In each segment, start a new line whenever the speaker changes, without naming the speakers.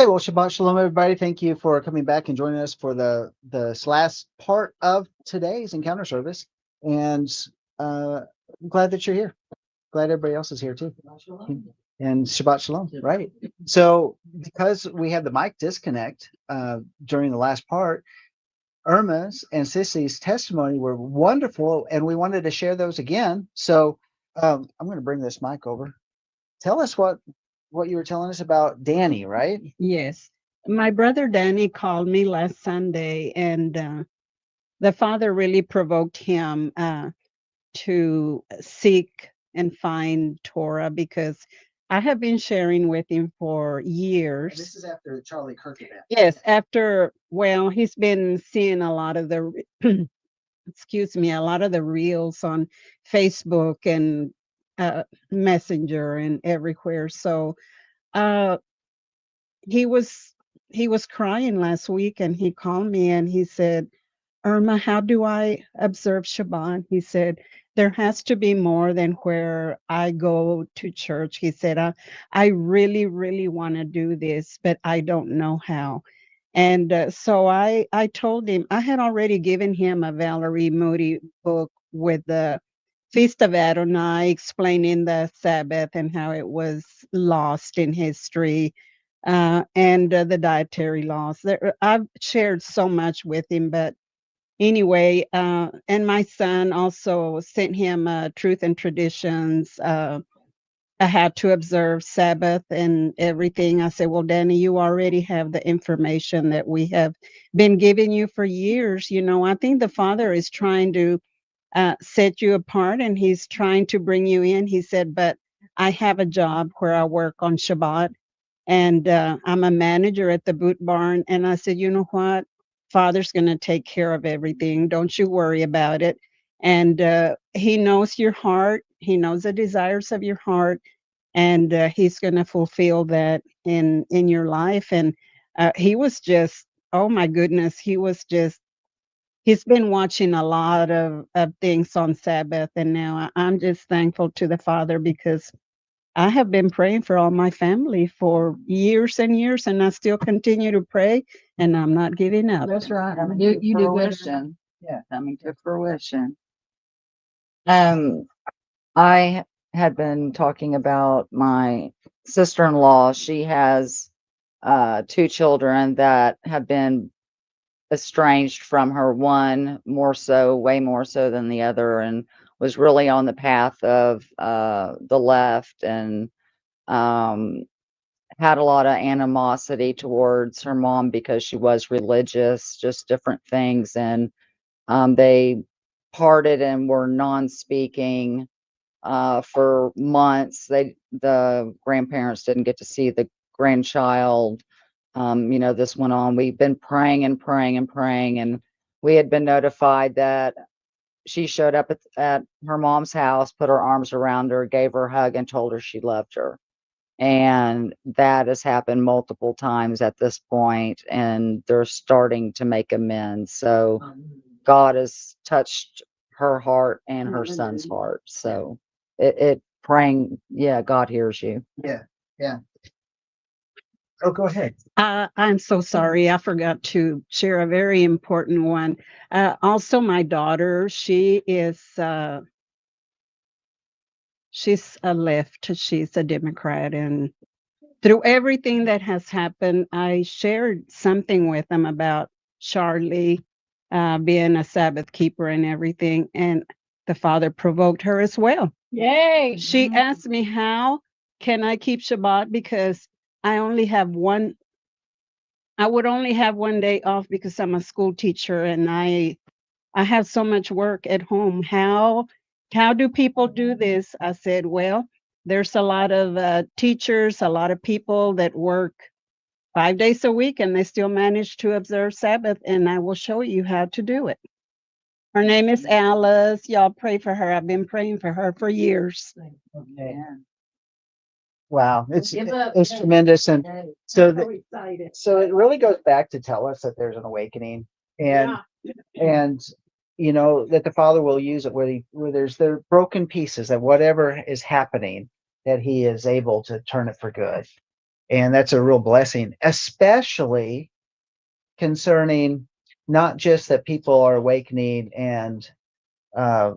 right. Well, Shabbat Shalom, everybody. Thank you for coming back and joining us for the last part of today's encounter service. And I'm glad that you're here. Glad everybody else is here too. And Shabbat Shalom, right? So, because we had the mic disconnect during the last part, Irma's and Sissy's testimony were wonderful, and we wanted to share those again. So, I'm going to bring this mic over. Tell us what you were telling us about Danny, right?
Yes. My brother Danny called me last Sunday, and the father really provoked him to seek and find Torah because I have been sharing with him for years.
This is after the Charlie Kirk event.
Yes, he's been seeing a lot of the, excuse me, a lot of the reels on Facebook and Messenger and everywhere. So, uh, he was he was crying last week and he called me and he said, Irma, how do I observe Shabbat? He said, there has to be more than where I go to church. He said, I really, really want to do this, but I don't know how. And so I told him, I had already given him a Valerie Moody book with the Feast of Adonai, explaining the Sabbath and how it was lost in history, and the dietary laws. I've shared so much with him, but anyway, and my son also sent him Truth and Traditions. I had to observe Sabbath and everything. I said, well, Danny, you already have the information that we have been giving you for years. You know, I think the Father is trying to set you apart and he's trying to bring you in. He said, but I have a job where I work on Shabbat and I'm a manager at the boot barn. And I said, you know what? Father's going to take care of everything. Don't you worry about it. And he knows your heart. He knows the desires of your heart, and he's going to fulfill that in your life. And he was just, oh my goodness, he's been watching a lot of things on Sabbath, and now I'm just thankful to the Father because I have been praying for all my family for years and years, and I still continue to pray, and I'm not giving up.
That's right.
Coming
You
to
you do good.
fruition.
Yeah.
Coming to fruition. Um, I had been talking about my sister-in-law. She has two children that have been estranged from her, one more so, way more so than the other, and was really on the path of the left, and um had a lot of animosity towards her mom because she was religious, just different things. And they parted and were non-speaking for months. The grandparents didn't get to see the grandchild. This went on. We've been praying and praying and praying, and we had been notified that she showed up at her mom's house, put her arms around her, gave her a hug, and told her she loved her. And that has happened multiple times at this point, and they're starting to make amends. So God has touched her heart and her son's heart. So it praying, yeah, God hears you.
Yeah. Yeah. Oh, go ahead.
I'm so sorry. I forgot to share a very important one. Also, my daughter, she's a left. She's a Democrat, and through everything that has happened, I shared something with them about Charlie being a Sabbath keeper and everything, and the Father provoked her as well.
Yay.
She asked me, how can I keep Shabbat because I only have one I would only have one day off because I'm a school teacher and I have so much work at home. How do people do this? I said, well, there's a lot of teachers, a lot of people that work 5 days a week and they still manage to observe Sabbath, and I will show you how to do it. Her name is Alice. Y'all pray for her. I've been praying for her for years.
Okay. Wow, it's
Give up.
tremendous, and so
So excited.
so it really goes back to tell us that there's an awakening, and that the Father will use it where there's the broken pieces, that whatever is happening, that He is able to turn it for good. And that's a real blessing, especially concerning not just that people are awakening uh,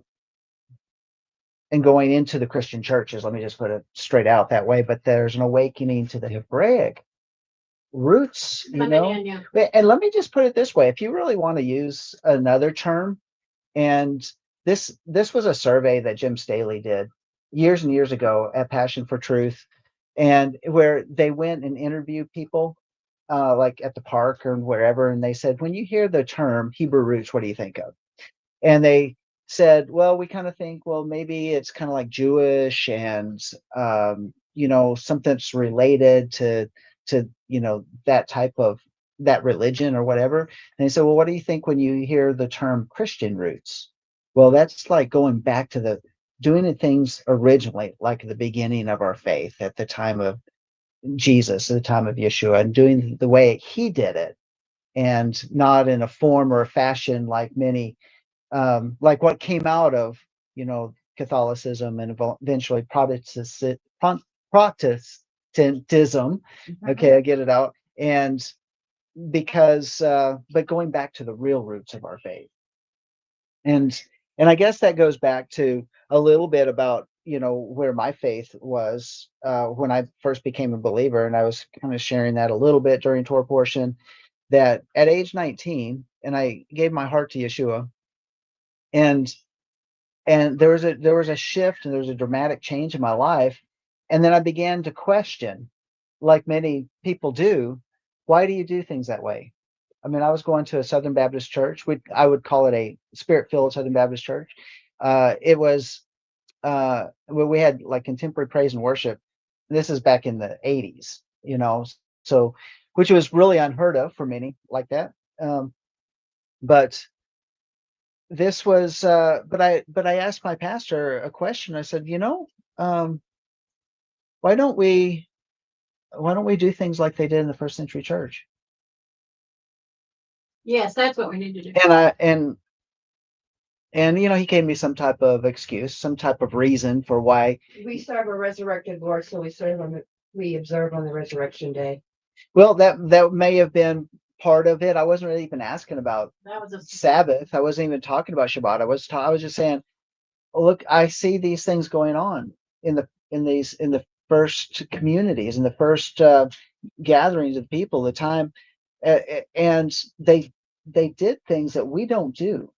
and going into the Christian churches. Let me just put it straight out that way. But there's an awakening to the Hebraic roots, you know. And let me just put it this way: if you really want to use another term, and this was a survey that Jim Staley did years and years ago at Passion for Truth, and where they went and interviewed people, like at the park or wherever, and they said, when you hear the term Hebrew roots, what do you think of? And they said, well, we kind of think, well, maybe it's kind of like Jewish and something that's related to that type of that religion or whatever. And they said, well, what do you think when you hear the term Christian roots? Well, that's like going back to the doing the things originally, like at the beginning of our faith, at the time of Jesus, at the time of Yeshua, and doing the way he did it, and not in a form or a fashion like many, like what came out of Catholicism and eventually Protestantism. Okay, I get it out. And because but going back to the real roots of our faith, and I guess that goes back to a little bit about where my faith was when I first became a believer, and I was kind of sharing that a little bit during Torah portion, that at age 19, and I gave my heart to Yeshua, and there was a shift, and there was a dramatic change in my life. And then I began to question, like many people do, why do you do things that way? I mean, I was going to a Southern Baptist church. I would call it a spirit-filled Southern Baptist church. It was where we had like contemporary praise and worship. This is back in the 80s, so which was really unheard of for many like that. But this was but I asked my pastor a question. I said, um, why don't we do things like they did in the first century church?
Yes, that's what we need to do.
And he gave me some type of excuse, some type of reason for why.
We serve a resurrected Lord, so we observe on the resurrection day.
Well, that may have been part of it. I wasn't really even asking about
That was a
Sabbath. I wasn't even talking about Shabbat. I was just saying, look, I see these things going on in the first communities, in the first gatherings of people, the time, and they did things that we don't do.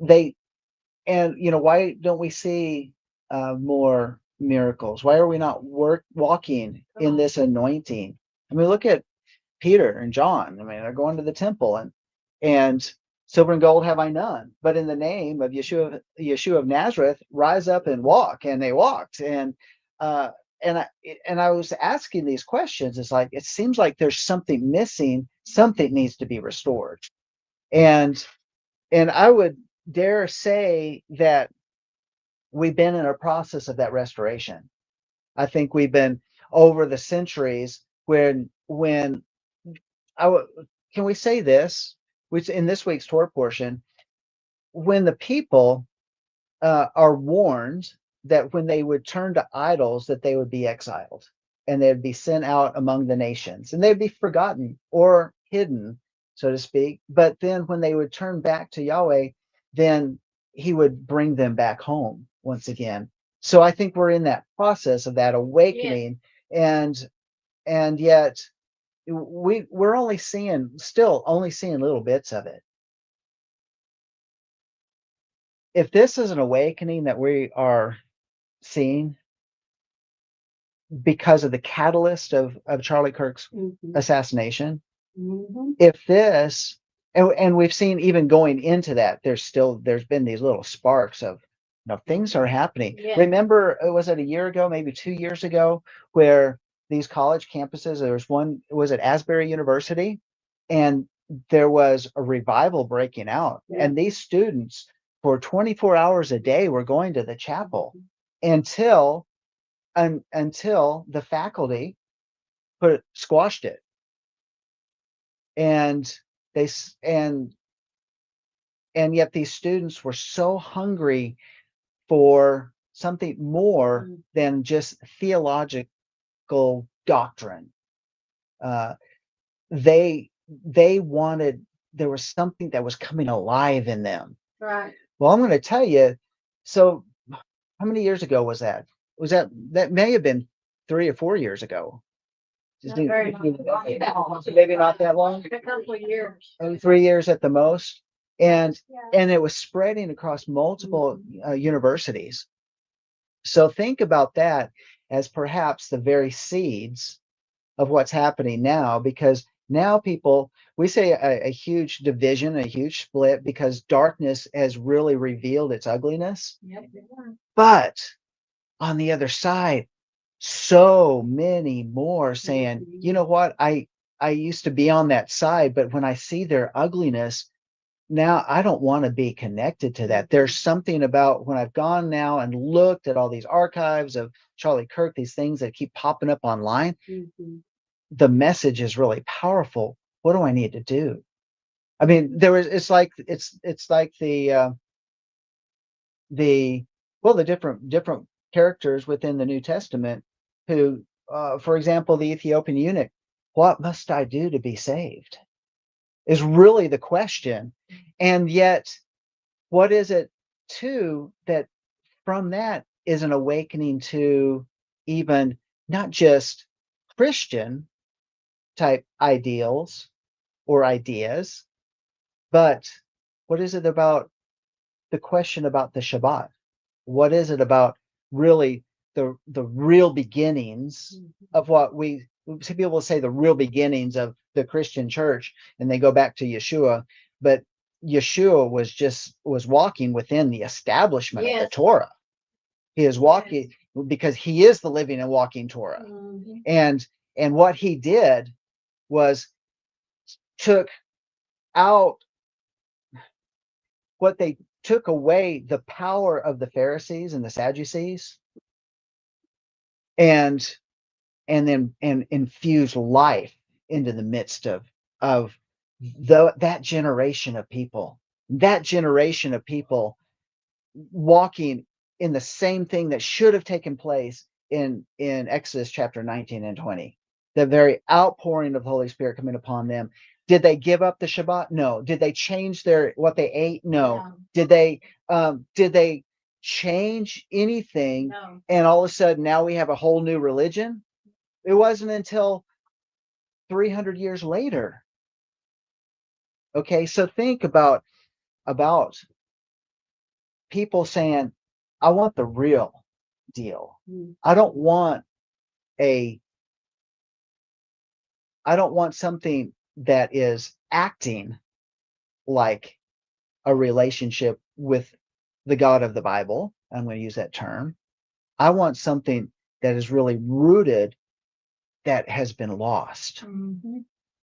They and why don't we see more miracles? Why are we not walking in this anointing? I mean, look at Peter and John. I mean, they're going to the temple, and silver and gold have I none, but in the name of Yeshua of Nazareth, rise up and walk. And they walked. Uh, and I was asking these questions. It's like, it seems like there's something missing. Something needs to be restored. And I would dare say that we've been in a process of that restoration. I think we've been over the centuries when can we say this, which in this week's Torah portion, when the people are warned that when they would turn to idols, that they would be exiled and they'd be sent out among the nations and they'd be forgotten or hidden, so to speak. But then when they would turn back to Yahweh, then he would bring them back home once again. So I think we're in that process of that awakening. And yet we're still only seeing little bits of it. If this is an awakening that we are seeing because of the catalyst of Charlie Kirk's assassination, if this, and we've seen even going into that, there's been these little sparks of things are happening.
Yeah.
Remember, was it a year ago, maybe 2 years ago, where these college campuses, there was one, was at Asbury University, and there was a revival breaking out.
Yeah.
And these students for 24 hours a day were going to the chapel until the faculty squashed it. And and yet these students were so hungry for something more than just theological doctrine. Uh, they wanted, there was something that was coming alive in them.
Right.
Well, I'm going to tell you. So, how many years ago was that? That may have been 3 or 4 years ago? Just
Not very long.
maybe not that long.
A couple of years.
3 years at the most, and
Yeah.
and it was spreading across multiple universities. So think about that as perhaps the very seeds of what's happening now, because now people, we say a huge division, a huge split, because darkness has really revealed its ugliness.
Yep.
But on the other side, so many more saying, you know what, I used to be on that side, but when I see their ugliness, now I don't want to be connected to that. There's something about when I've gone now and looked at all these archives of Charlie Kirk, these things that keep popping up online, the message is really powerful. What do I need to do? I mean, it's like the well, the different characters within the New Testament who, for example, the Ethiopian eunuch, what must I do to be saved? Is really the question. And yet, what is it too that from that is an awakening to even not just Christian type ideals or ideas, but what is it about the question about the Shabbat? What is it about really the real beginnings of what we some people will say the real beginnings of the Christian church, and they go back to Yeshua, but Yeshua was walking within the establishment of the
Yes.
Torah. He is walking because he is the living and walking Torah. And what he did was took out what they took away the power of the Pharisees and the Sadducees, and then infuse life into the midst of that generation of people, walking in the same thing that should have taken place in Exodus chapter 19 and 20, the very outpouring of the Holy Spirit coming upon them. Did they give up the Shabbat? No. Did they change what they ate? No. Did they change anything?
No.
And all of a sudden now we have a whole new religion? It wasn't until 300 years later. Okay, so think about people saying, I want the real deal. I don't want something that is acting like a relationship with the God of the Bible. I'm going to use that term. I want something that is really rooted, that has been lost.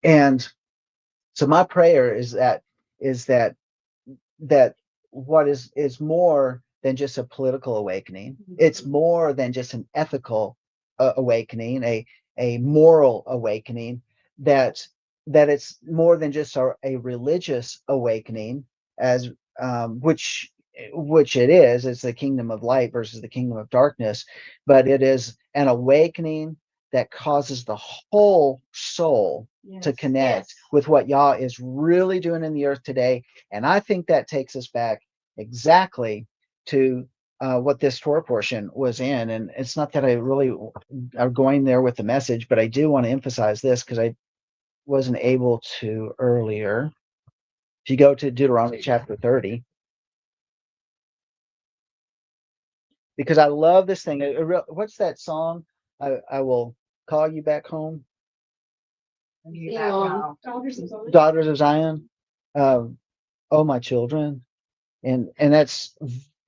And so my prayer is that what is more than just a political awakening. It's more than just an ethical awakening, a moral awakening, that it's more than just a religious awakening, as which it is. It's the kingdom of light versus the kingdom of darkness, but it is an awakening that causes the whole soul to connect with what Yah is really doing in the earth today. And I think that takes us back exactly to what this Torah portion was in. And it's not that I really are going there with the message, but I do want to emphasize this because I wasn't able to earlier. If you go to Deuteronomy chapter 30, because I love this thing. What's that song? I will call you back home. Daughters of Zion. Oh, my children. And it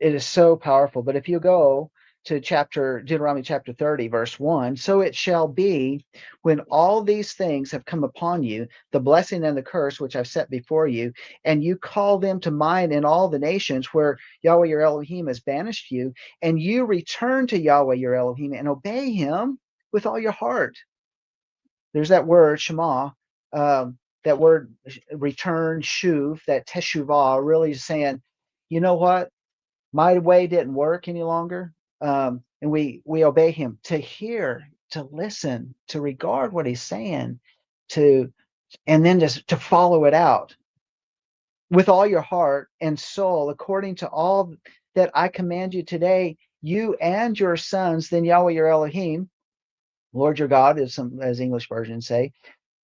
is so powerful. But if you go to Deuteronomy chapter 30, verse 1, so it shall be when all these things have come upon you, the blessing and the curse which I've set before you, and you call them to mind in all the nations where Yahweh your Elohim has banished you, and you return to Yahweh your Elohim and obey him with all your heart. There's that word Shema, that word return, shuv, that teshuvah, really saying, you know what, my way didn't work any longer, and we obey him to hear to listen, to regard what he's saying, and then just to follow it out with all your heart and soul, according to all that I command you today, you and your sons, then Yahweh your Elohim, Lord your God, as English versions say,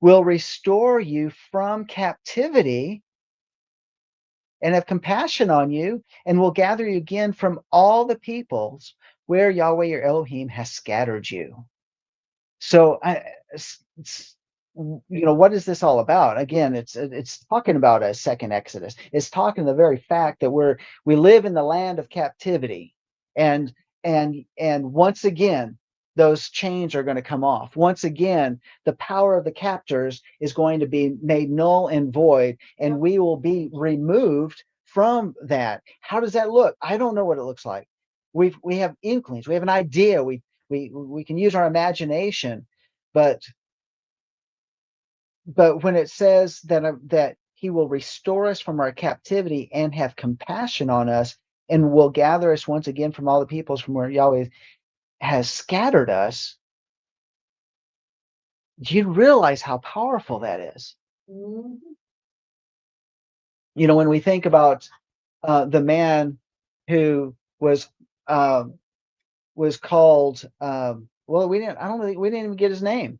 will restore you from captivity and have compassion on you, and will gather you again from all the peoples where Yahweh your Elohim has scattered you. So, what is this all about? Again, it's talking about a second Exodus. It's talking the very fact that we live in the land of captivity, and once again, those chains are going to come off. Once again, the power of the captors is going to be made null and void, and we will be removed from that. How does that look? I don't know what it looks like. We have inklings. We have an idea. We can use our imagination, but when it says that he will restore us from our captivity and have compassion on us, and will gather us once again from all the peoples from where Yahweh has scattered us, do you realize how powerful that is?
Mhm.
When we think about the man who was called, well, we didn't even get his name,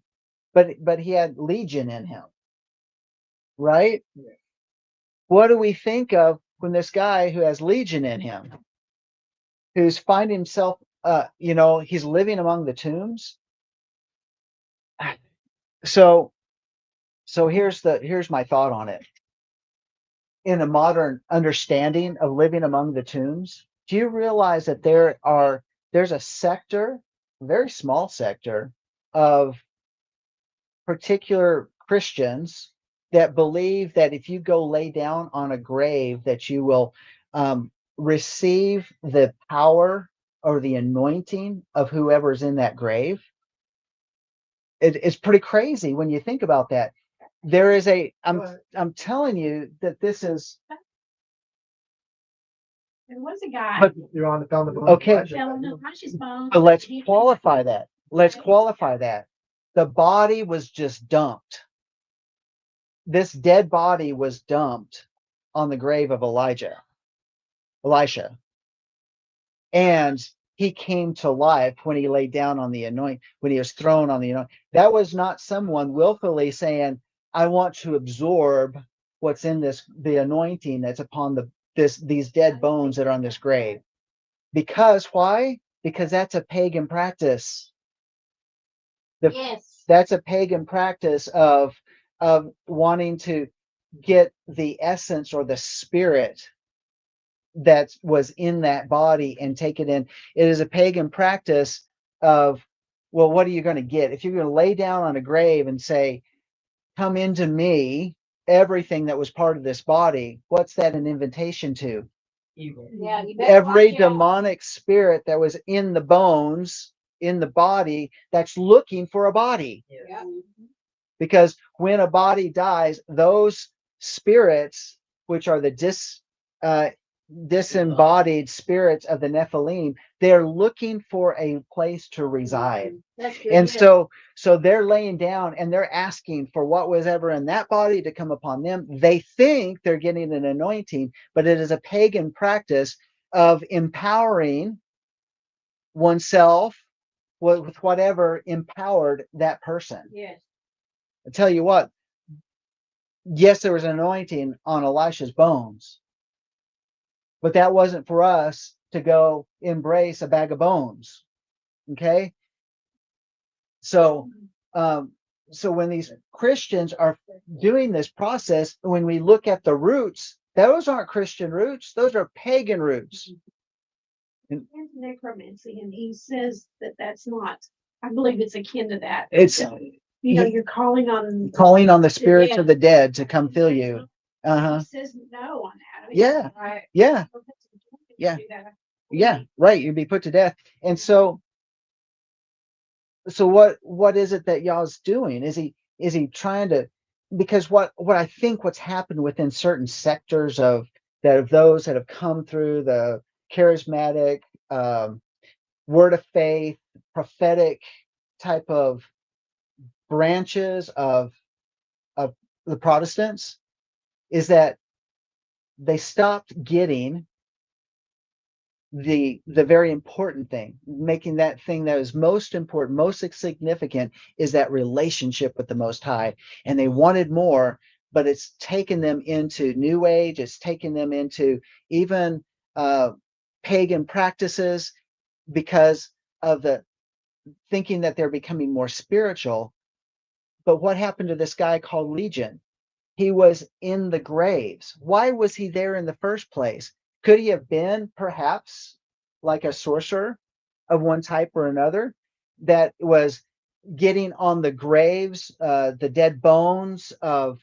but he had legion in him, right? What do we think of when this guy who has legion in him, who's finding himself, he's living among the tombs? So here's my thought on it. In a modern understanding of living among the tombs, do you realize that there's a sector, a very small sector of particular Christians that believe that if you go lay down on a grave, that you will receive the power or the anointing of whoever's in that grave? It's pretty crazy when you think about that. There is I'm telling you that this is.
There was a guy.
But
You're on the phone.
okay,
Fell on the Russia's bone.
but let's qualify that. Let's qualify that. The body was just dumped. This dead body was dumped on the grave of Elisha. And he came to life when he lay down on the anoint, when he was thrown on the anoint. That was not someone willfully saying, I want to absorb what's in the anointing that's upon these dead bones that are on this grave. Because why? Because that's a pagan practice.
Yes.
That's a pagan practice of wanting to get the essence or the spirit that was in that body and take it in. It is a pagan practice of, well, what are you going to get? If you're going to lay down on a grave and say, come into me, everything that was part of this body, what's that an invitation to?
Evil.
Yeah, you better
Every
watch out.
demonic spirit that was in the bones, in the body, that's looking for a body.
Yeah.
Because when a body dies, those spirits, which are the disembodied spirits of the Nephilim, they're looking for a place to reside.
That's good.
And so they're laying down and they're asking for what was ever in that body to come upon them. They think they're getting an anointing, but it is a pagan practice of empowering oneself with whatever empowered that person.
Yes.
I tell you what, yes, there was an anointing on Elisha's bones, but that wasn't for us to go embrace a bag of bones. Okay. So when these Christians are doing this process, when we look at the roots, those aren't Christian roots, those are pagan roots.
And necromancy, and he says that that's not. I believe it's akin to that.
It's
You're calling on
the spirits of the dead to come fill you.
He says no on that.
Yeah.
Right.
Yeah. Yeah. Yeah. Right. You'd be put to death. And so what is it that y'all's doing? Is he trying to, because what I think what's happened within certain sectors of those that have come through the charismatic word of faith, prophetic type of branches of the Protestants is that they stopped getting the very important thing, making that thing that is most important, most significant, is that relationship with the Most High. And they wanted more, but it's taken them into New Age. It's taken them into even pagan practices because of the thinking that they're becoming more spiritual. But what happened to this guy called Legion? He was in the graves. Why was he there in the first place? Could he have been perhaps like a sorcerer of one type or another that was getting on the graves, the dead bones of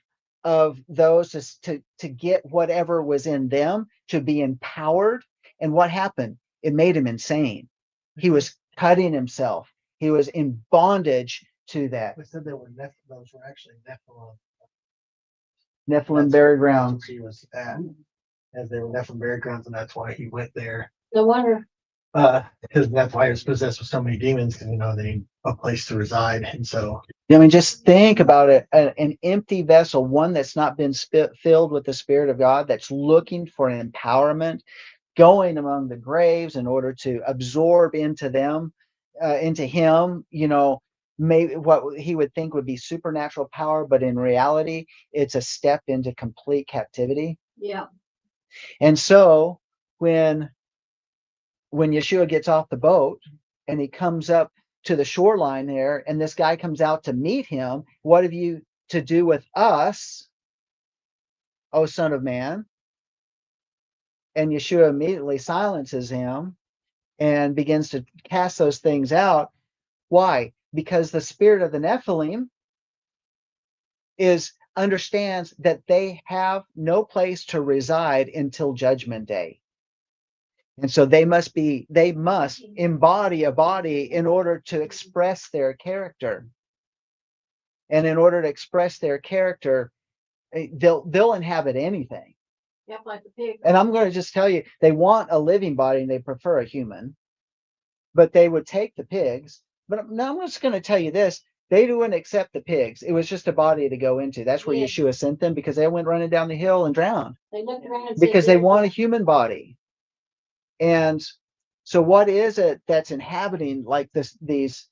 those to get whatever was in them, to be empowered? And what happened? It made him insane. He was cutting himself. He was in bondage to that.
They said those were actually Nephilim.
Nephilim buried ground.
He was at, as they were Nephilim buried grounds, and that's why he went there.
No wonder.
Because that's why he was possessed with so many demons, because they need a place to reside, and so
I mean, just think about it. An empty vessel, one that's not been filled with the Spirit of God, that's looking for an empowerment, going among the graves in order to absorb into them, into him, maybe what he would think would be supernatural power, but in reality, it's a step into complete captivity.
Yeah.
And so when Yeshua gets off the boat and he comes up to the shoreline there, and this guy comes out to meet him, what have you to do with us, O Son of Man? And Yeshua immediately silences him and begins to cast those things out. Why? Because the spirit of the Nephilim understands that they have no place to reside until Judgment Day. And so they must embody a body in order to express their character. And in order to express their character, they'll inhabit anything.
Yep, like the pig.
And I'm going to just tell you, they want a living body and they prefer a human, but they would take the pigs. But now I'm just going to tell you this. They wouldn't accept the pigs. It was just a body to go into. That's where
Yeah.
Yeshua sent them, because they went running down the hill and drowned
They looked around and
because
said,
they want a human body. And so what is it that's inhabiting like these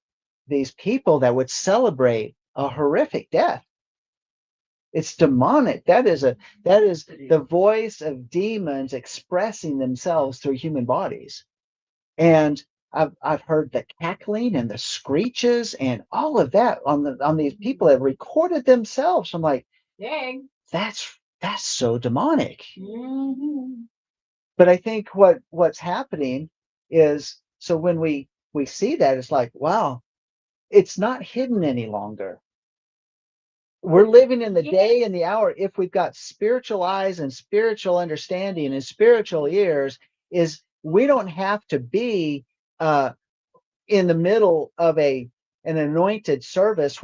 people that would celebrate a horrific death? It's demonic. That is the voice of demons expressing themselves through human bodies. And I've heard the cackling and the screeches and all of that on these people that recorded themselves. I'm like,
dang.
that's so demonic.
Mm-hmm.
But I think what's happening is, so when we see that, it's like, wow, it's not hidden any longer. We're living in the day and the hour. If we've got spiritual eyes and spiritual understanding and spiritual ears, is we don't have to be in the middle of an anointed service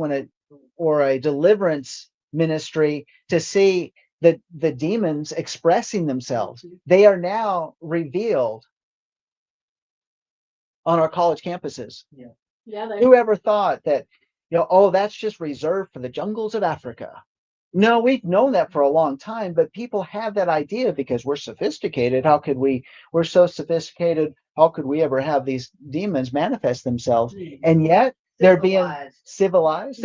or a deliverance ministry to see the demons expressing themselves. They are now revealed on our college campuses.
Yeah,
Whoever thought that, oh, that's just reserved for the jungles of Africa? No, we've known that for a long time, but people have that idea because we're sophisticated. We're so sophisticated. How could we ever have these demons manifest themselves? And yet they're being civilized.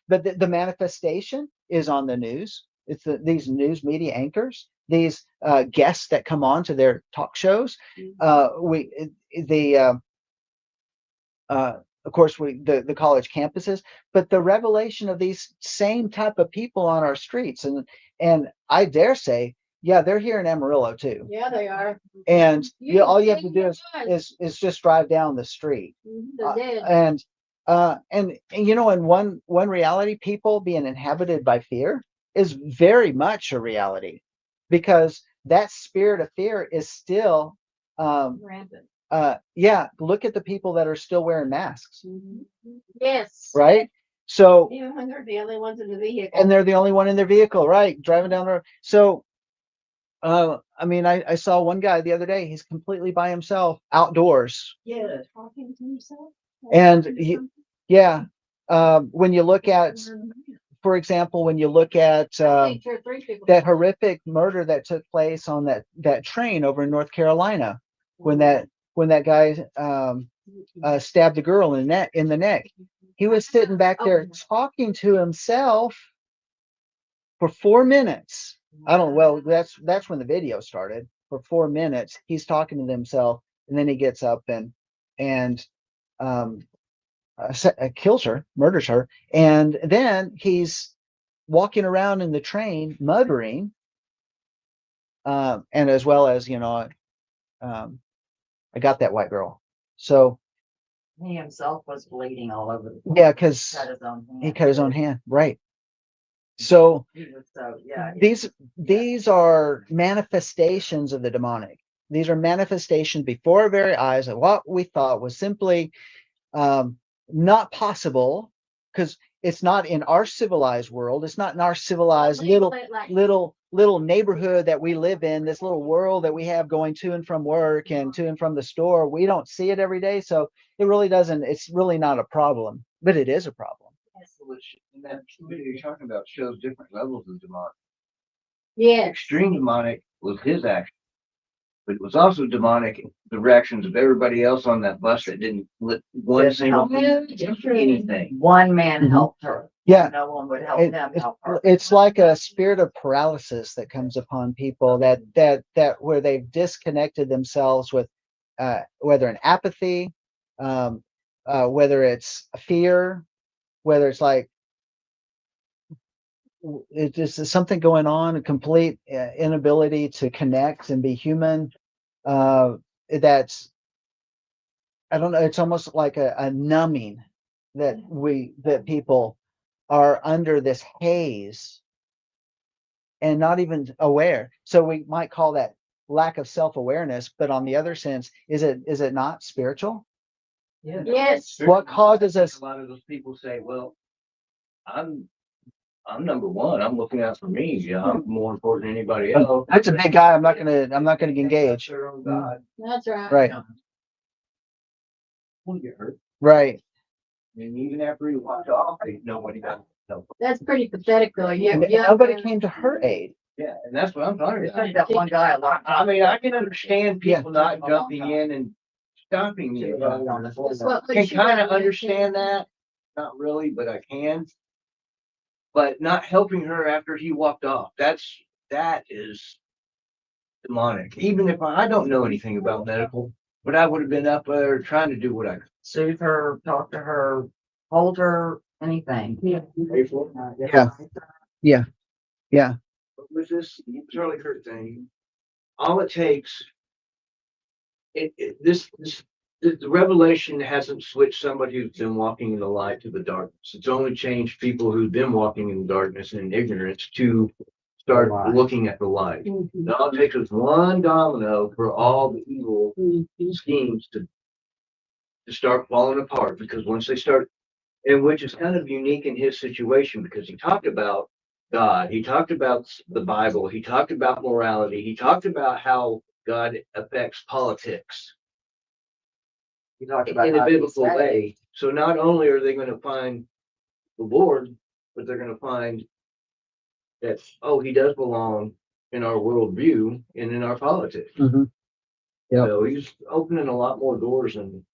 But the manifestation is on the news. It's these news media anchors, these guests that come on to their talk shows. Of course, the college campuses, but the revelation of these same type of people on our streets, and I dare say, yeah, they're here in Amarillo too.
Yeah, they are.
And all you have to do is just drive down the street.
They're dead.
And in one reality, people being inhabited by fear is very much a reality, because that spirit of fear is still
Rampant.
look at the people that are still wearing masks.
Yes.
Right? So,
Even when they're the only ones in the vehicle.
and they're the only one in their vehicle, right? Driving down the road. So, I saw one guy the other day, he's completely by himself outdoors.
Yeah. Talking to himself.
And Yeah. When you look at, for example, when you look at
I think 2 or 3 people.
that horrific murder that took place on that train over in North Carolina, when that guy stabbed a girl in the neck, he was sitting back there talking to himself for 4 minutes. I don't. Well, that's when the video started. For 4 minutes, he's talking to himself, and then he gets up and kills her, murders her, and then he's walking around in the train muttering, and as well as I got that white girl. So
He himself was bleeding all over the
yeah, because
cut his own hand.
he cut his own hand, right? So
He was so, yeah.
these are manifestations of the demonic. These are manifestations before our very eyes of what we thought was simply not possible, because it's not in our civilized world. It's not in our civilized little neighborhood that we live in, this little world that we have going to and from work and to and from the store. We don't see it every day, so it really doesn't. It's really not a problem, but it is a problem.
Which in that video you're talking about shows different levels of demonic.
Yes.
Extreme demonic was his action, but it was also demonic the reactions of everybody else on that bus that didn't let one
Didn't
single
help
thing do anything.
One man
Mhm.
helped her.
Yeah.
No one would help
It-
him
it's,
help her.
it's like a spirit of paralysis that comes upon people that where they've disconnected themselves with whether an apathy, whether it's a fear, whether it's like it's just something going on, a complete inability to connect and be human. That's, I don't know, it's almost like a numbing that people are under this haze and not even aware. So we might call that lack of self-awareness, but on the other sense, is it not spiritual?
Yes.
What causes us?
A lot of those people say, "Well, I'm number one. I'm looking out for me. Yeah, I'm more important than anybody else."
That's a big guy. I'm not gonna engage.
Their own God.
That's right.
Right,
Won't get hurt.
right.
And even after he walked off, nobody got help.
That's pretty pathetic though. Yeah.
And nobody came to her aid.
Yeah, and that's what I'm talking
It's
about.
like that one guy a lot.
I mean, I can understand people not jumping in and stopping you. Can kind of understand that. Not really, but I can. But not helping her after he walked off. That is demonic. Even if I don't know anything about medical, but I would have been up there trying to do what I could.
Soothe her, talk to her, hold her, anything.
Pay for it.
Yeah.
But with this Charlie Kirk thing, all it takes, the revelation hasn't switched somebody who's been walking in the light to the darkness. It's only changed people who've been walking in darkness and ignorance to start
The light.
looking at the light. All it takes is one domino for all the evil schemes to start falling apart, because once they start, and which is kind of unique in his situation, because he talked about God, he talked about the Bible, he talked about morality, he talked about how God affects politics
You talked about
in a
how he's
biblical
saved.
way. So not only are they going to find the Lord, but they're going to find that, oh, he does belong in our worldview and in our politics.
Mhm. Yep.
So he's opening a lot more doors than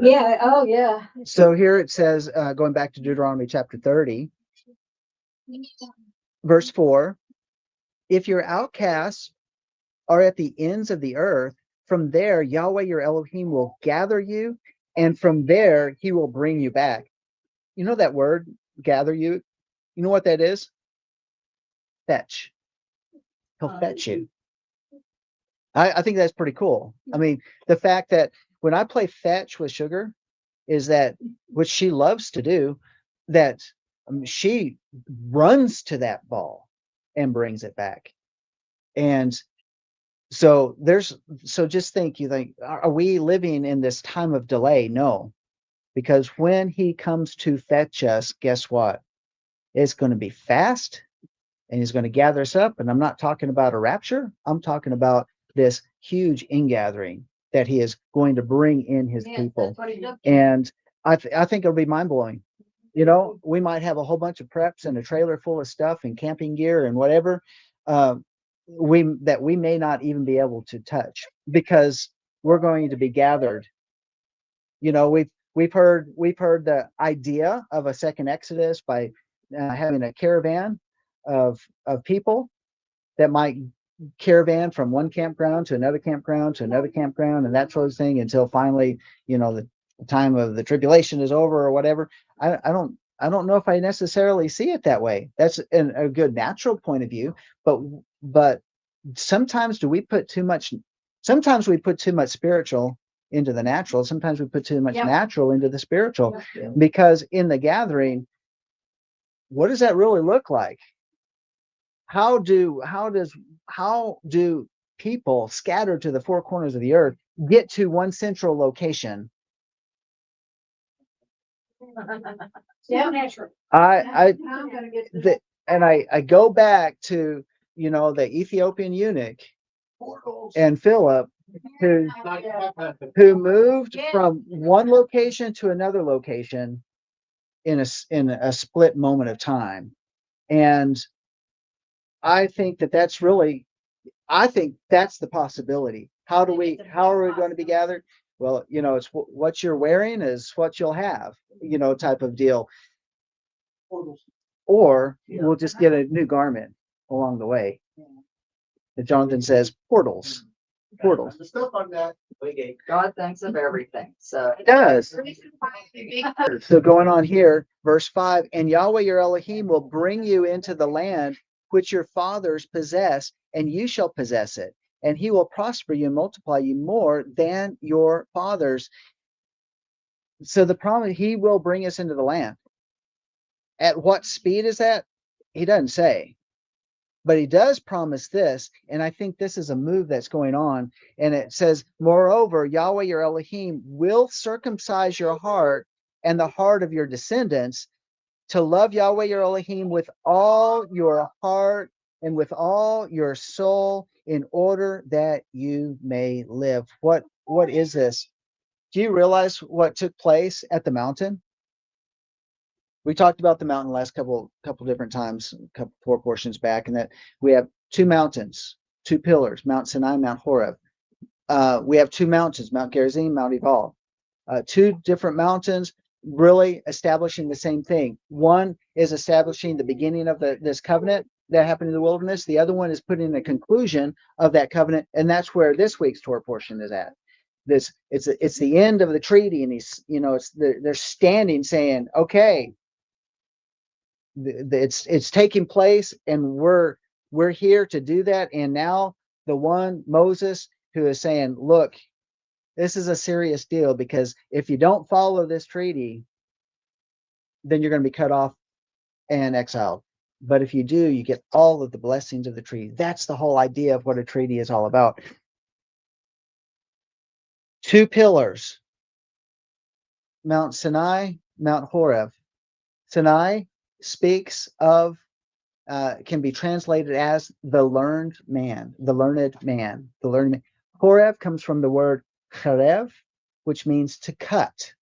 Yeah. Oh, yeah.
So here it says, going back to Deuteronomy chapter 30, verse 4, if your outcasts are at the ends of the earth, from there Yahweh your Elohim will gather you, and from there he will bring you back. You know that word, gather you? You know what that is? Fetch. He'll fetch you. I think that's pretty cool. I mean, the fact that when I play fetch with Sugar, is that what she loves to do, that she runs to that ball and brings it back. And so just think, you think, are we living in this time of delay? No, because when he comes to fetch us, guess what? It's going to be fast, and he's going to gather us up. And I'm not talking about a rapture. I'm talking about this huge ingathering that he is going to bring in his
Yes,
people.
that's what he looked.
And I think it'll be mind blowing. You know, we might have a whole bunch of preps and a trailer full of stuff and camping gear and whatever, that we may not even be able to touch because we're going to be gathered. You know, we've heard the idea of a second Exodus by having a caravan of people that might caravan from one campground to another campground to another campground and that sort of thing until finally, you know, the time of the tribulation is over or whatever. I don't know if I necessarily see it that way. That's a good natural point of view, but sometimes sometimes we put too much spiritual into the natural. Sometimes we put too much
Yep.
natural into the spiritual,
Yep.
because in the gathering, what does that really look like? How do people scattered to the four corners of the earth get to one central location?
Yeah, natural.
I
I'm gonna get to
the, and I go back to, you know, the Ethiopian eunuch and Philip who moved from one location to another location in a split moment of time. And I think that's the possibility. How are we going to be gathered? Well, you know, it's what you're wearing is what you'll have, you know, type of deal. Or we'll just get a new garment along the way. And Jonathan says portals.
The stuff on that.
God thinks of everything. So
It does. So going on here, verse 5, and Yahweh your Elohim will bring you into the land which your fathers possessed, and you shall possess it, and he will prosper you and multiply you more than your fathers. So the promise, he will bring us into the land. At what speed is that? He doesn't say. But he does promise this, and I think this is a move that's going on. And it says, moreover, Yahweh your Elohim will circumcise your heart and the heart of your descendants to love Yahweh your Elohim with all your heart and with all your soul, in order that you may live. What is this? Do you realize what took place at the mountain? We talked about the mountain last couple different times, four portions back, and that we have two mountains, two pillars, Mount Sinai, Mount Horeb. We have two mountains, Mount Gerizim, Mount Ebal. Two different mountains really establishing the same thing. One is establishing the beginning of this covenant that happened in the wilderness. The other one is putting the conclusion of that covenant, and that's where this week's Torah portion is at. It's the end of the treaty, and they're standing saying, okay, it's taking place, and we're here to do that. And now the one Moses who is saying, look, this is a serious deal, because if you don't follow this treaty, then you're going to be cut off and exiled. But if you do, you get all of the blessings of the treaty. That's the whole idea of what a treaty is all about. Two pillars, Mount Sinai, Mount Horeb. Sinai speaks of, can be translated as the learned man, the learned man, the learned man. Horeb comes from the word charev, which means to cut,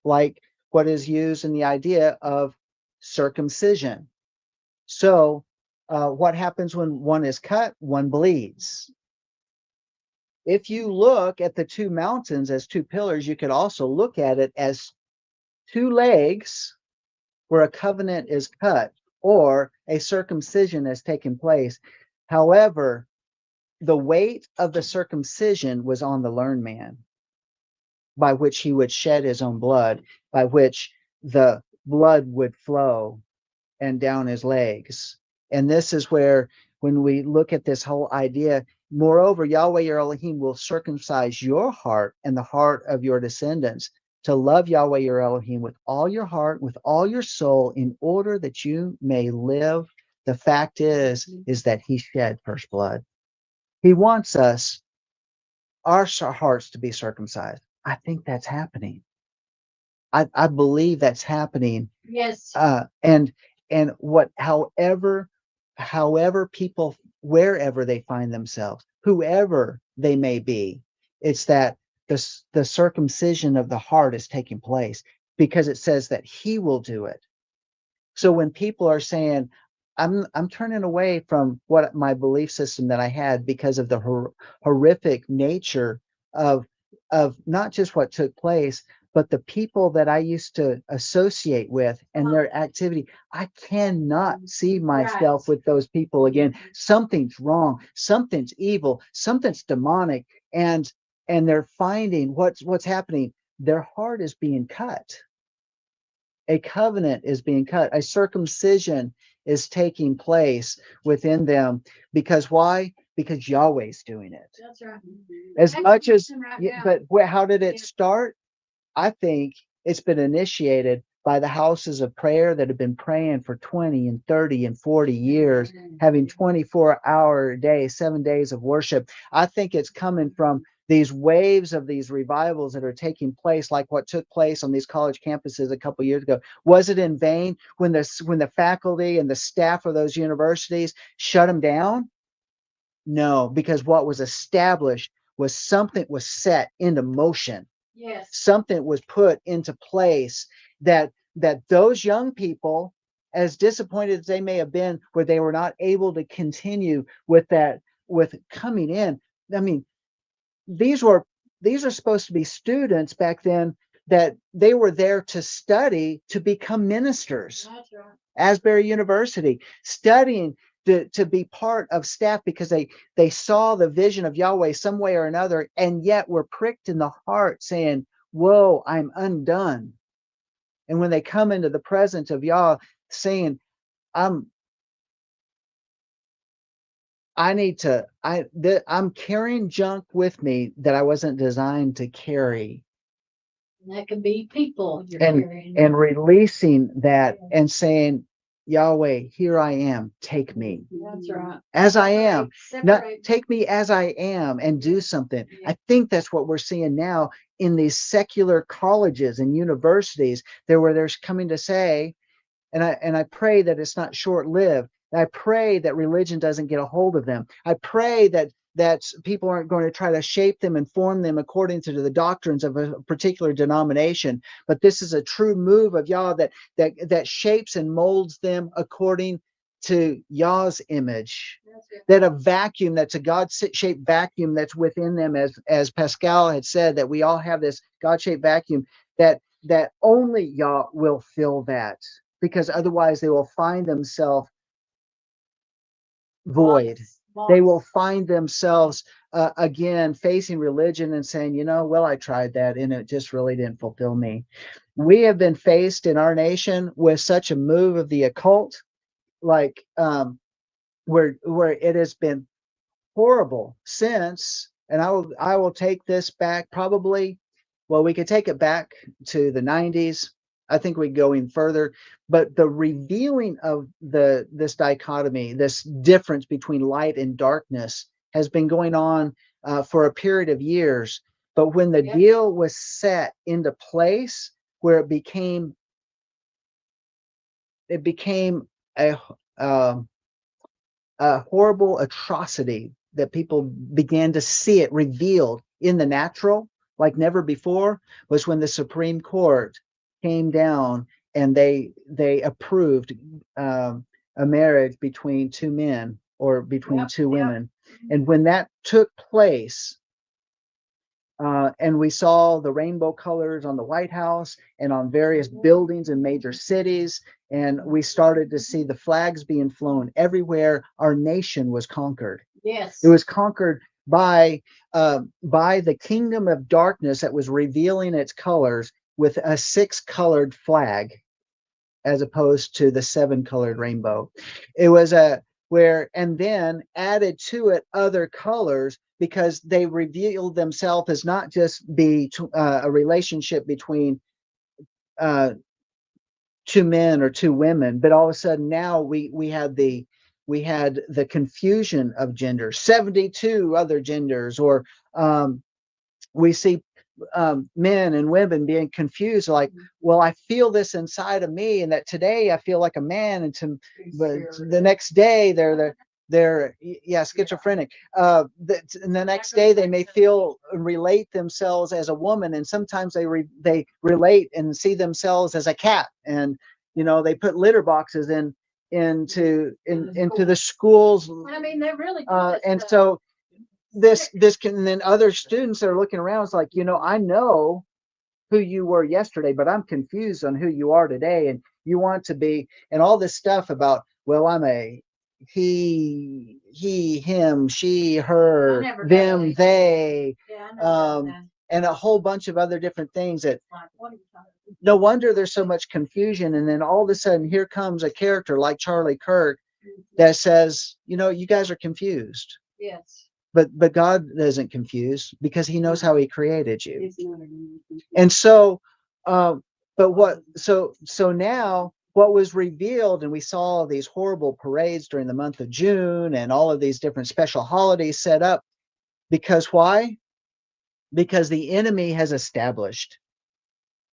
like what is used in the idea of circumcision. So what happens when one is cut? One bleeds. If you look at the two mountains as two pillars, you could also look at it as two legs where a covenant is cut or a circumcision has taken place. However, the weight of the circumcision was on the learned man, by which he would shed his own blood, by which the blood would flow and down his legs. And this is where, when we look at this whole idea, moreover, Yahweh your Elohim will circumcise your heart and the heart of your descendants to love Yahweh your Elohim with all your heart, with all your soul, in order that you may live. The fact is that he shed first blood. He wants us, our hearts, to be circumcised. I think that's happening. I believe that's happening.
Yes.
And however people, wherever they find themselves, whoever they may be, It's that the circumcision of the heart is taking place because it says that he will do it. So when people are saying, I'm turning away from what my belief system that I had because of the horrific nature of not just what took place, but the people that I used to associate with and their activity. I cannot see myself with those people again. Something's wrong, something's evil, something's demonic, and they're finding what's happening. Their heart is being cut. A covenant is being cut. A circumcision is taking place within them. Because why? Because Yahweh's doing it.
That's right.
As much as,
Right now.
but how did it start? I think it's been initiated by the houses of prayer that have been praying for 20 and 30 and 40 years, having 24-hour a day, 7 days of worship. I think it's coming from these waves of these revivals that are taking place, like what took place on these college campuses a couple years ago. Was it in vain when the faculty and the staff of those universities shut them down? No, because what was established was something was set into motion.
Yes.
Something was put into place that those young people, as disappointed as they may have been, where they were not able to continue with coming in. I mean, these are supposed to be students back then that they were there to study to become ministers.
That's right.
Asbury University, studying to be part of staff because they saw the vision of Yahweh some way or another, and yet were pricked in the heart saying, whoa, I'm undone. And when they come into the presence of Yah saying, I'm carrying junk with me that I wasn't designed to carry.
And that could be people you're
And
carrying.
releasing that and saying, Yahweh, here I am, take me
That's right.
as I am. Not
Separate.
take me as I am and do something. I think that's what we're seeing now in these secular colleges and universities there, where they're coming to say, and I pray that it's not short-lived. I pray that religion doesn't get a hold of them. I pray that people aren't going to try to shape them and form them according to the doctrines of a particular denomination. But this is a true move of Yah that shapes and molds them according to Yah's image. That a vacuum, that's a God-shaped vacuum that's within them, as Pascal had said, that we all have this God-shaped vacuum that only Yah will fill that. Because otherwise they will find themselves void. They will find themselves again facing religion and saying, well, I tried that and it just really didn't fulfill me. We have been faced in our nation with such a move of the occult, like where it has been horrible since, and I will take this back probably. Well, we could take it back to the 90s. I think we go in further, but the revealing of this dichotomy, this difference between light and darkness, has been going on for a period of years. But when the deal was set into place, where it became a horrible atrocity that people began to see it revealed in the natural like never before, was when the Supreme Court came down and they approved a marriage between two men or between two women. And when that took place, and we saw the rainbow colors on the White House and on various buildings in major cities, and we started to see the flags being flown everywhere, our nation was conquered.
Yes.
It was conquered by the kingdom of darkness that was revealing its colors with a 6-colored flag, as opposed to the 7-colored rainbow. It was and then added to it other colors, because they revealed themselves as not just a relationship between two men or two women, but all of a sudden now we had the confusion of genders, 72 other genders, or we see men and women being confused, like, well, I feel this inside of me, and that today I feel like a man, but the next day they're yeah, schizophrenic. And the next day they may feel relate themselves as a woman, and sometimes they relate and see themselves as a cat, and they put litter boxes into the schools.
I mean, they really. do this
And
stuff.
so this can, and then other students are looking around. It's like, I know who you were yesterday, but I'm confused on who you are today. And you want to be, and all this stuff about, well, I'm a he, him, she,
I
her,
never got
them,
that.
they,
Yeah, I know about
um,
that.
and a whole bunch of other different things that
Like, what are you talking about?
no wonder there's so much confusion. And then all of a sudden, here comes a character like Charlie Kirk that says, you guys are confused.
Yes.
But God isn't confused because he knows how he created you.
It's not a-
And so, so now what was revealed, and we saw these horrible parades during the month of June and all of these different special holidays set up, because why? Because the enemy has established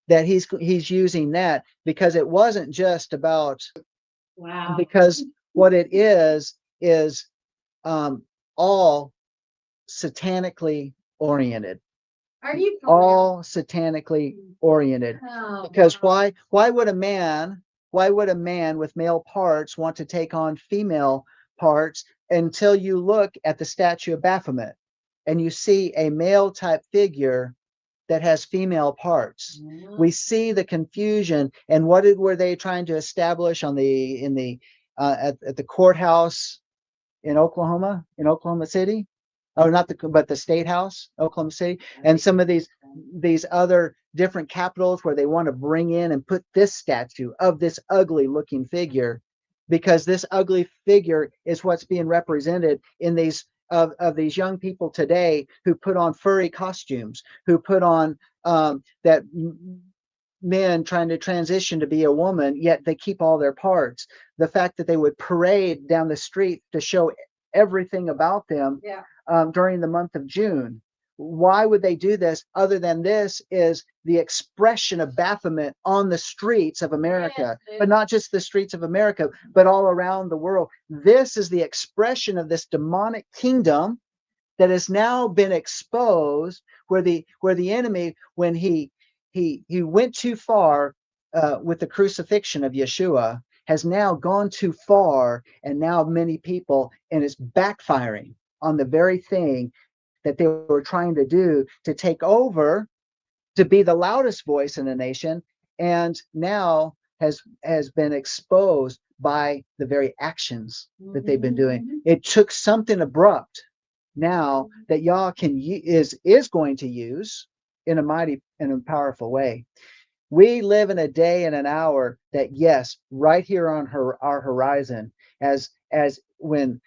that he's using that, because it wasn't just about,
Wow.
because what it is all satanically oriented.
Are you? for
All satanically oriented.
real? Oh,
Because
wow.
why would a man with male parts want to take on female parts, until you look at the statue of Baphomet and you see a male type figure that has female parts? We see the confusion. And what were they trying to establish at the courthouse in Oklahoma City? Oh, not but the state house, Oklahoma City, and some of these other different capitals where they want to bring in and put this statue of this ugly looking figure, because this ugly figure is what's being represented in these of these young people today, who put on furry costumes, who put on that men trying to transition to be a woman, yet they keep all their parts. The fact that they would parade down the street to show everything about them.
Yeah.
During the month of June. Why would they do this, other than this is the expression of Baphomet on the streets of America?
Yes,
but not just the streets of America, but all around the world. This is the expression of this demonic kingdom that has now been exposed, where the enemy, when he went too far with the crucifixion of Yeshua, has now gone too far, and now many people, and it's backfiring on the very thing that they were trying to do, to take over, to be the loudest voice in the nation, and now has been exposed by the very actions that they've been doing. It took something abrupt now that Yah is going to use in a mighty and a powerful way. We live in a day and an hour that, yes, right here on our horizon, as when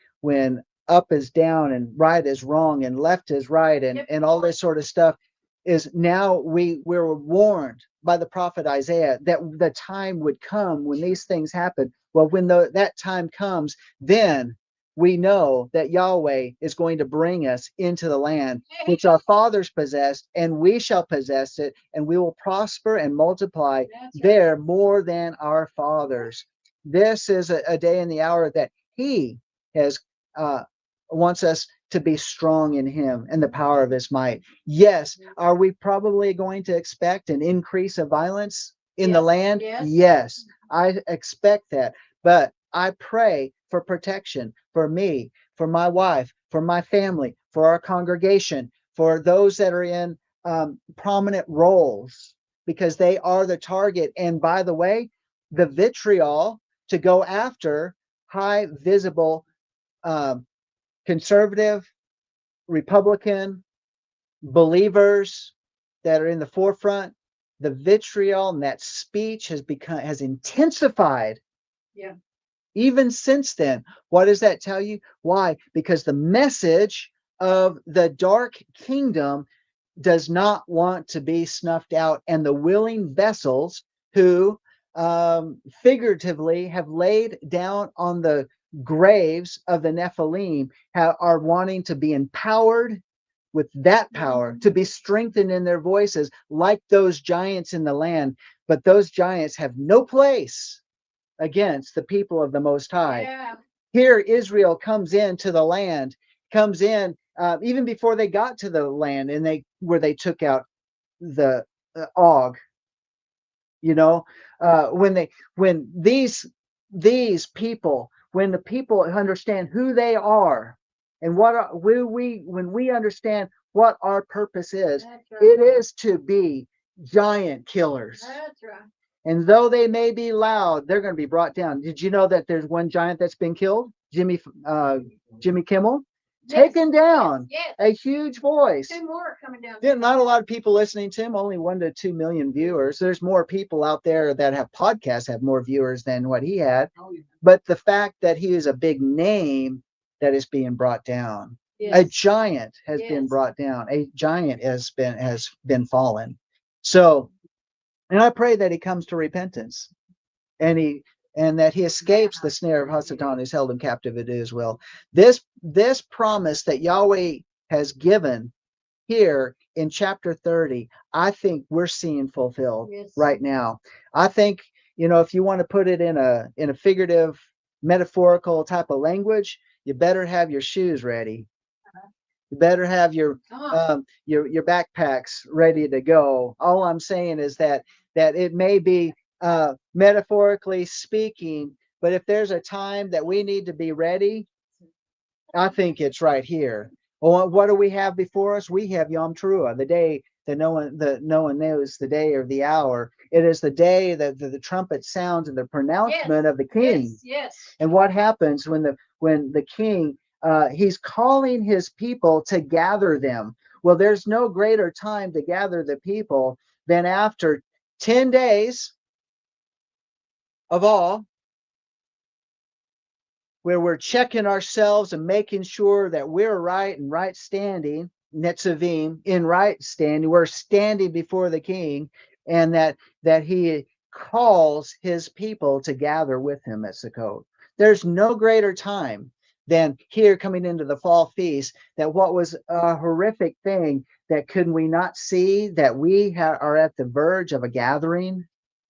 up is down and right is wrong and left is right, and all this sort of stuff, is now we're warned by the prophet Isaiah that the time would come when these things happen. Well, when that time comes, then we know that Yahweh is going to bring us into the land which our fathers possessed, and we shall possess it, and we will prosper and multiply there more than our fathers. This is a day and the hour that he has wants us to be strong in him and the power of his might. Yes, are we probably going to expect an increase of violence in the land? Yes, I expect that. But I pray for protection for me, for my wife, for my family, for our congregation, for those that are in prominent roles, because they are the target. And by the way, the vitriol to go after high visible conservative, Republican believers that are in the forefront, the vitriol and that speech has intensified.
Yeah.
Even since then. What does that tell you? Why? Because the message of the dark kingdom does not want to be snuffed out, and the willing vessels who figuratively have laid down on the graves of the Nephilim are wanting to be empowered with that power, to be strengthened in their voices like those giants in the land. But those giants have no place against the people of the Most High.
Yeah.
Here, Israel comes into the land, comes in even before they got to the land, and where they took out the Og. You know, when these people, when the people understand who they are and when we understand what our purpose is, it is to be giant killers.
That's right.
And though they may be loud, they're going to be brought down. Did you know that there's one giant that's been killed? Jimmy Kimmel, taken down.
Yes.
A huge voice.
2 more coming down.
There are not a lot of people listening to him, only 1 to 2 million viewers. There's more people out there that have podcasts, have more viewers than what he had.
Oh, yeah.
But the fact that he is a big name that is being brought down.
Yes.
A giant has been
Yes.
brought down. A giant has been fallen. So, and I pray that he comes to repentance, and that he escapes the snare of Hasatan, who's held him captive at Israel. This promise that Yahweh has given here in chapter 30, I think we're seeing fulfilled
Yes.
right now. I think, if you want to put it in a figurative, metaphorical type of language, you better have your shoes ready. You better have your backpacks ready to go. All I'm saying is that it may be metaphorically speaking, but if there's a time that we need to be ready, I think it's right here. Well, what do we have before us? We have Yom Teruah, the day that no one knows the day or the hour. It is the day that the trumpet sounds and the pronouncement of the king.
Yes. Yes.
And what happens when the king he's calling his people to gather them? Well, there's no greater time to gather the people than after 10 days of all, where we're checking ourselves and making sure that we're right and right standing, Netzavim, in right standing. We're standing before the king, and that he calls his people to gather with him at Sukkot. There's no greater time than here coming into the fall feast, that what was a horrific thing, that could we not see that we are at the verge of a gathering?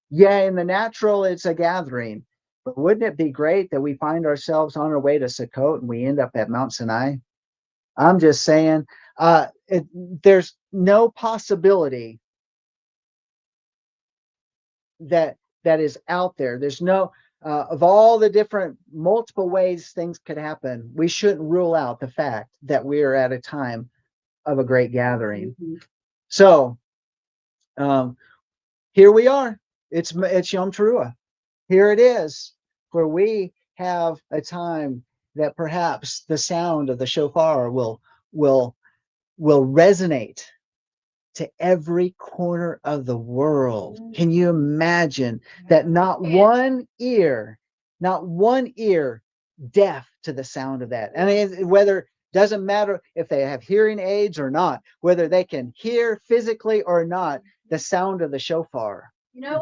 Yeah, in the natural, it's a gathering. But wouldn't it be great that we find ourselves on our way to Sukkot and we end up at Mount Sinai? I'm just saying, there's no possibility that is out there. There's no, of all the different multiple ways things could happen, we shouldn't rule out the fact that we are at a time of a great gathering.
Mm-hmm.
So, here we are. It's Yom Teruah. Here it is, where we have a time that perhaps the sound of the shofar will resonate to every corner of the world. Can you imagine that not one ear deaf to the sound of that? I mean, whether, doesn't matter if they have hearing aids or not, whether they can hear physically or not, the sound of the shofar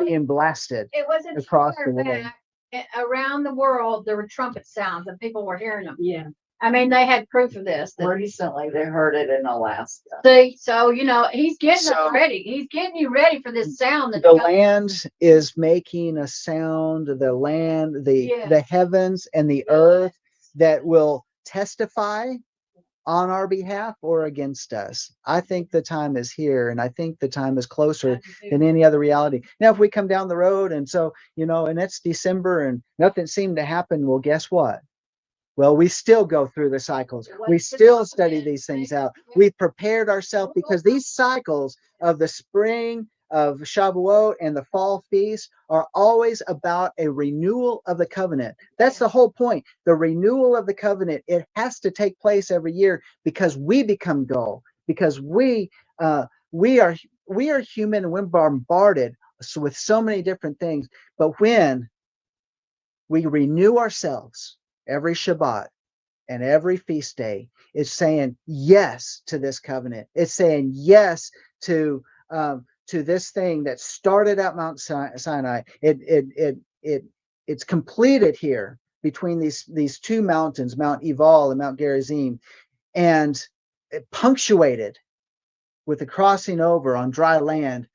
being blasted
It wasn't
across
too
the
far
world.
back. Around the world, there were trumpet sounds and people were hearing them.
Yeah.
I mean, they had proof of this.
Recently, they heard it in Alaska.
See, so he's getting us
So-
ready. He's getting you ready for this sound.
The land is making a sound, the land, the
Yes.
heavens and the earth, that will testify on our behalf or against us. I think the time is here, and I think the time is closer than any other reality. Now, if we come down the road and and it's December and nothing seemed to happen, well, guess what? Well, we still go through the cycles. We still study these things out. We've prepared ourselves, because these cycles of the spring, of Shavuot, and the fall feast are always about a renewal of the covenant. That's the whole point. The renewal of the covenant, it has to take place every year, because we become dull, because we are human, and we're bombarded with so many different things. But when we renew ourselves every Shabbat and every feast day, it's saying yes to this covenant. It's saying yes to this thing that started at Mount Sinai. It's completed here between these two mountains, Mount Ebal and Mount Gerizim, and it punctuated with the crossing over on dry land,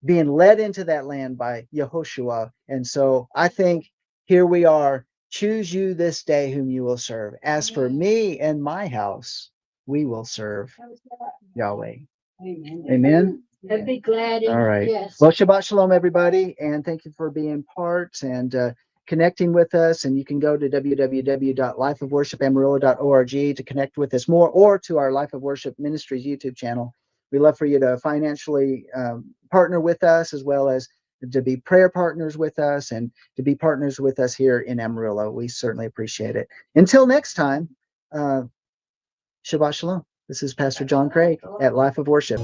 being led into that land by Yehoshua. And so I think here we are Choose you this day whom you will serve. As for me and my house, we will serve Yahweh. Amen.
I'd be glad.
All right.
Yes.
Well, Shabbat Shalom, everybody. And thank you for being part and connecting with us. And you can go to www.lifeofworshipamarillo.org to connect with us more, or to our Life of Worship Ministries YouTube channel. We love for you to financially partner with us, as well as to be prayer partners with us and to be partners with us here in Amarillo. We certainly appreciate it. Until next time, Shabbat Shalom. This is Pastor John Craig at Life of Worship.